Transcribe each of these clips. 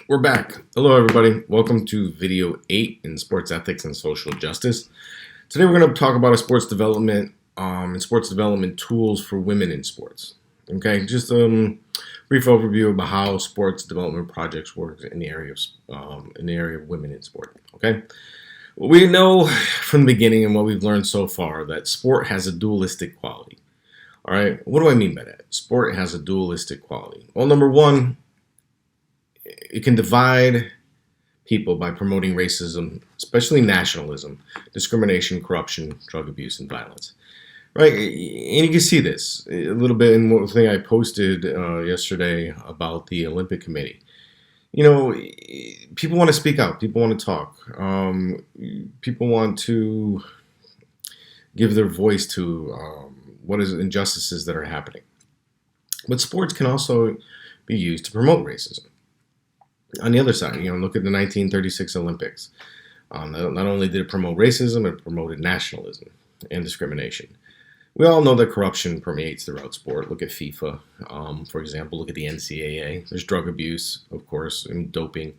We're back. Hello, everybody. Welcome to video 8 in sports ethics and social justice. Today, we're going to talk about a sports development and sports development tools for women in sports. Okay, just a brief overview about how sports development projects work in the area of women in sport. Okay, we know from the beginning and what we've learned so far that sport has a dualistic quality. All right, what do I mean by that? Sport has a dualistic quality. Well, number one, it can divide people by promoting racism, especially nationalism, discrimination, corruption, drug abuse, and violence. Right? And you can see this a little bit in one thing I posted yesterday about the Olympic Committee. You know, people want to speak out. People want to talk. People want to give their voice to what is injustices that are happening. But sports can also be used to promote racism. On the other side, look at the 1936 Olympics. Not only did it promote racism, it promoted nationalism and discrimination. We all know that corruption permeates throughout sport. Look at FIFA, for example. Look at the NCAA. There's drug abuse, of course, and doping,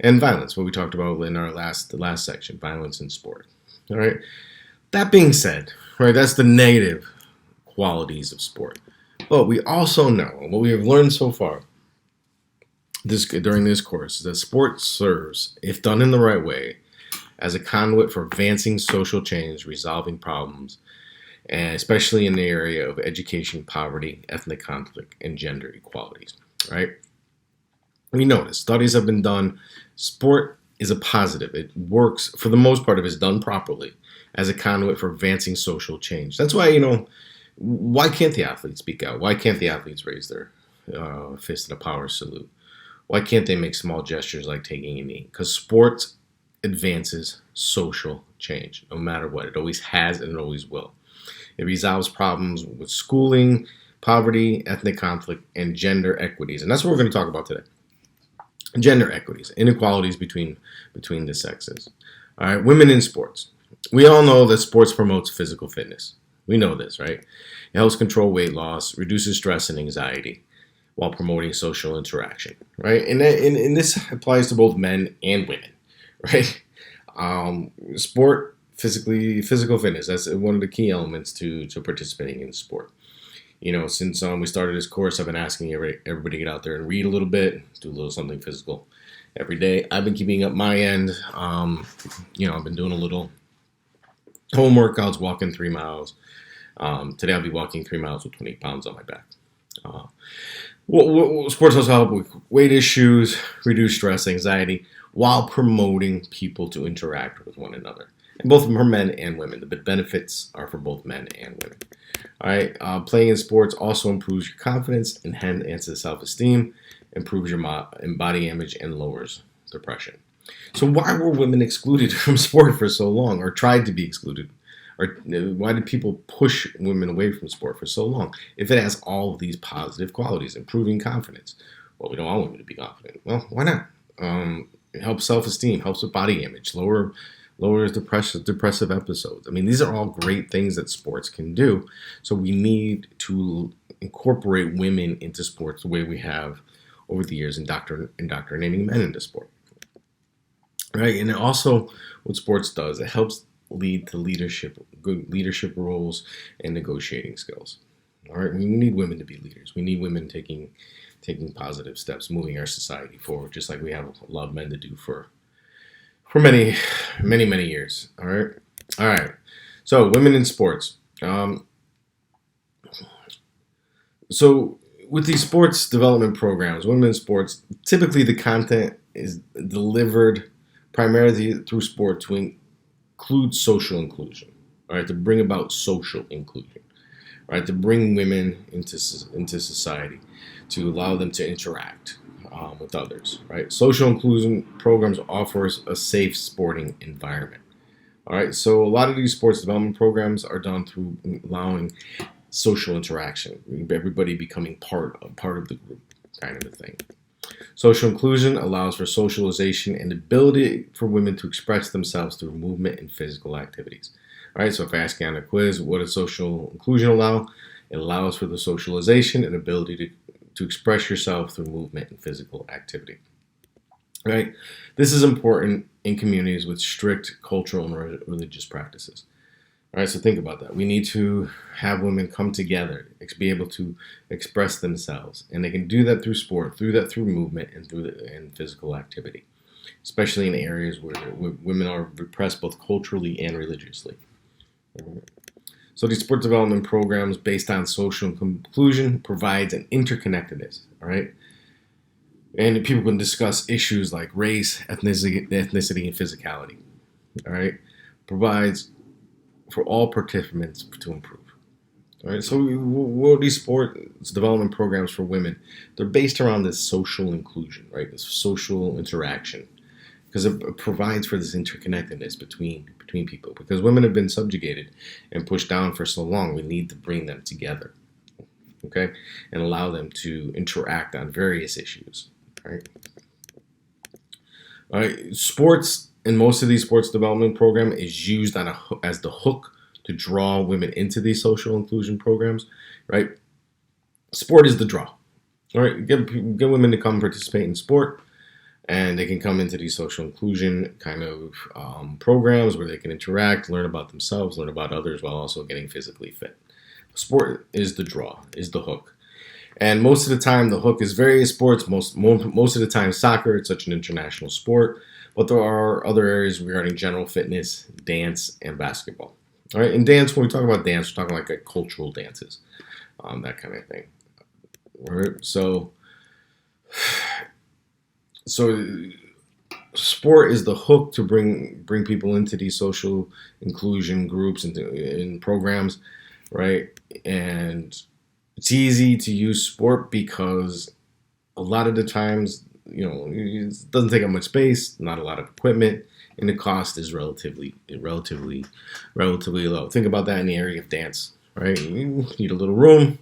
and violence. What we talked about in our last section, violence in sport. All right. That being said, right, that's the negative qualities of sport. But we also know what we have learned so far during this course, that sport serves, if done in the right way, as a conduit for advancing social change, resolving problems, and especially in the area of education, poverty, ethnic conflict, and gender equalities. Right? We know this. Studies have been done. Sport is a positive. It works, for the most part, if it's done properly, as a conduit for advancing social change. That's why, why can't the athletes speak out? Why can't the athletes raise their fist in a power salute? Why can't they make small gestures like taking a knee? Because sports advances social change, no matter what. It always has and it always will. It resolves problems with schooling, poverty, ethnic conflict, and gender equities. And that's what we're going to talk about today. Gender equities, inequalities between the sexes. All right, women in sports. We all know that sports promotes physical fitness. We know this, right? It helps control weight loss, reduces stress and anxiety, while promoting social interaction, right? And this applies to both men and women, right? Physical fitness, that's one of the key elements to participating in sport. Since we started this course, I've been asking everybody to get out there and read a little bit, do a little something physical every day. I've been keeping up my end. I've been doing a little home workouts, walking 3 miles. Today I'll be walking 3 miles with 20 pounds on my back. Sports also help with weight issues, reduce stress, anxiety, while promoting people to interact with one another. And both for men and women. The benefits are for both men and women. All right. Playing in sports also improves your confidence, enhances self-esteem, improves your body image, and lowers depression. So why were women excluded from sport for so long, or tried to be excluded? Or why did people push women away from sport for so long if it has all of these positive qualities, improving confidence? Well, we don't want women to be confident. Well, why not? It helps self-esteem, helps with body image, lowers depressive episodes. I mean, these are all great things that sports can do. So we need to incorporate women into sports the way we have over the years, indoctrinating men into sport. Right? And also, what sports does, it helps lead to good leadership roles and negotiating skills. All right, we need women to be leaders. We need women taking positive steps, moving our society forward, just like we have a lot of men to do for many years. All right. So women in sports. So with these sports development programs, women in sports, typically the content is delivered primarily through sport to include social inclusion, right? To bring about social inclusion, right? To bring women into society, to allow them to interact with others, right? Social inclusion programs offers a safe sporting environment. All right, so a lot of these sports development programs are done through allowing social interaction, everybody becoming part of the group, kind of a thing. Social inclusion allows for socialization and ability for women to express themselves through movement and physical activities. All right, so if I ask you on a quiz, what does social inclusion allow? It allows for the socialization and ability to express yourself through movement and physical activity. right? This is important in communities with strict cultural and religious practices. All right, so think about that. We need to have women come together, be able to express themselves, and they can do that through sport, through movement, and and physical activity, especially in areas where women are repressed both culturally and religiously. So these sport development programs based on social inclusion provides an interconnectedness, all right? And people can discuss issues like race, ethnicity, and physicality, all right? Provides for all participants to improve. All right, so what are these sports development programs for women? They're based around this social inclusion, right? This social interaction, because it provides for this interconnectedness between people. Because women have been subjugated and pushed down for so long, we need to bring them together, okay, and allow them to interact on various issues. All right. All right. Sports in most of these sports development program is used as the hook to draw women into these social inclusion programs, right? Sport is the draw. All right, get women to come participate in sport, and they can come into these social inclusion kind of programs where they can interact, learn about themselves, learn about others, while also getting physically fit. Sport is the draw, is the hook. And most of the time, the hook is various sports. Most of the time, soccer. It's such an international sport. But there are other areas regarding general fitness, dance, and basketball. All right, in dance, when we talk about dance, we're talking like cultural dances, that kind of thing. All right, so sport is the hook to bring people into these social inclusion groups and in programs, right? And it's easy to use sport because a lot of the times, it doesn't take up much space, not a lot of equipment, and the cost is relatively low. Think about that in the area of dance, right? You need a little room,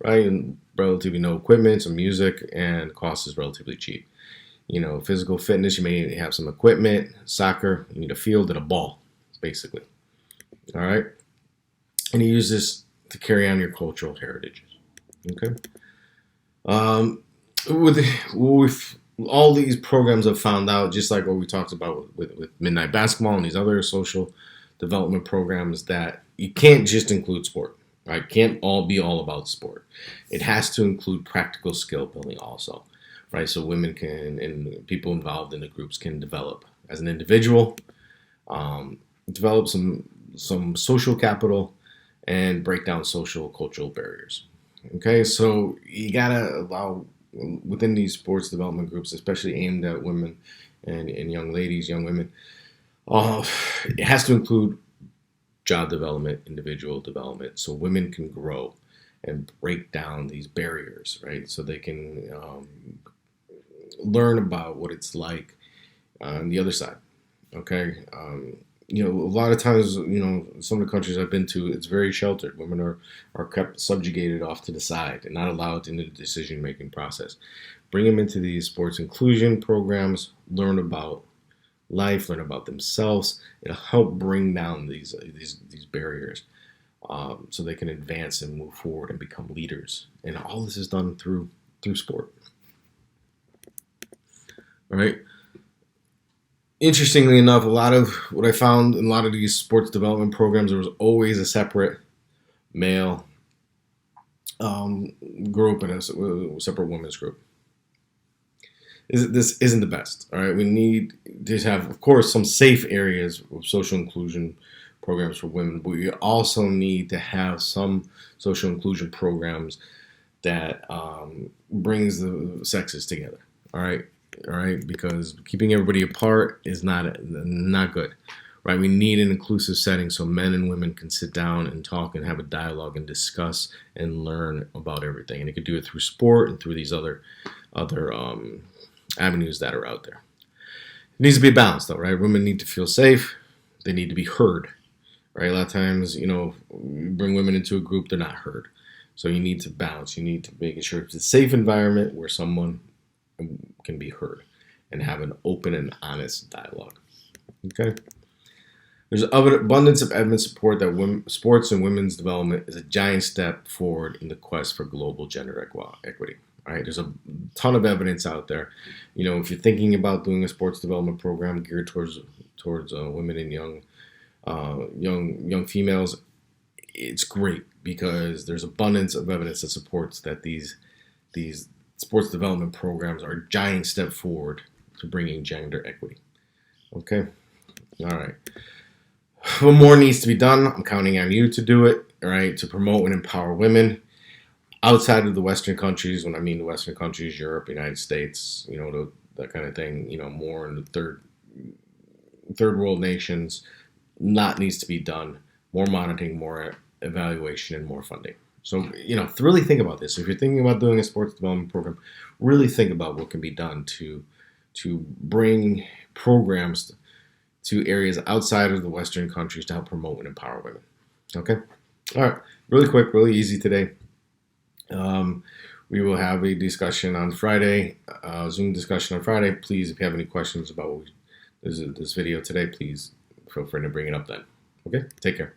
right, and relatively no equipment, some music, and the cost is relatively cheap. Physical fitness, you may have some equipment. Soccer, you need a field and a ball, basically. All right, and you use this to carry on your cultural heritage. Okay. With all these programs have found out, just like what we talked about with Midnight Basketball and these other social development programs, that you can't just include sport. Right? Can't all be all about sport. It has to include practical skill building also. Right? So women can and people involved in the groups can develop as an individual, develop some social capital, and break down social cultural barriers. Okay, so you gotta allow within these sports development groups, especially aimed at women and young ladies, young women, uh, it has to include job development, individual development, so women can grow and break down these barriers, right? So they can learn about what it's like on the other side. Okay, a lot of times, some of the countries I've been to, it's very sheltered. Women are kept subjugated off to the side and not allowed into the decision-making process. Bring them into these sports inclusion programs, learn about life, learn about themselves. It'll help bring down these barriers, so they can advance and move forward and become leaders. And all this is done through sport. All right. Interestingly enough, a lot of what I found in a lot of these sports development programs, there was always a separate male group and a separate women's group. This isn't the best. All right, we need to have, of course, some safe areas of social inclusion programs for women, but we also need to have some social inclusion programs that brings the sexes together. All right, because keeping everybody apart is not good, right? We need an inclusive setting so men and women can sit down and talk and have a dialogue and discuss and learn about everything. And they could do it through sport and through these other avenues that are out there. It needs to be balanced, though, right? Women need to feel safe. They need to be heard, right? A lot of times, you bring women into a group, they're not heard. So you need to balance. You need to make sure it's a safe environment where someone can be heard and have an open and honest dialogue. Okay. There's abundance of evidence support that sports and women's development is a giant step forward in the quest for global gender equity. All right, there's a ton of evidence out there. You know, if you're thinking about doing a sports development program geared towards women and young females, it's great because there's abundance of evidence that supports that these sports development programs are a giant step forward to bringing gender equity. Okay, all right. But more needs to be done. I'm counting on you to do it, right? To promote and empower women outside of the Western countries. When I mean the Western countries, Europe, United States, that kind of thing. More in the third world nations. Lot needs to be done. More monitoring, more evaluation, and more funding. So, to really think about this. If you're thinking about doing a sports development program, really think about what can be done to bring programs to areas outside of the Western countries to help promote and empower women. Okay? All right. Really quick, really easy today. We will have a discussion on Friday, Zoom discussion on Friday. Please, if you have any questions about this video today, please feel free to bring it up then. Okay? Take care.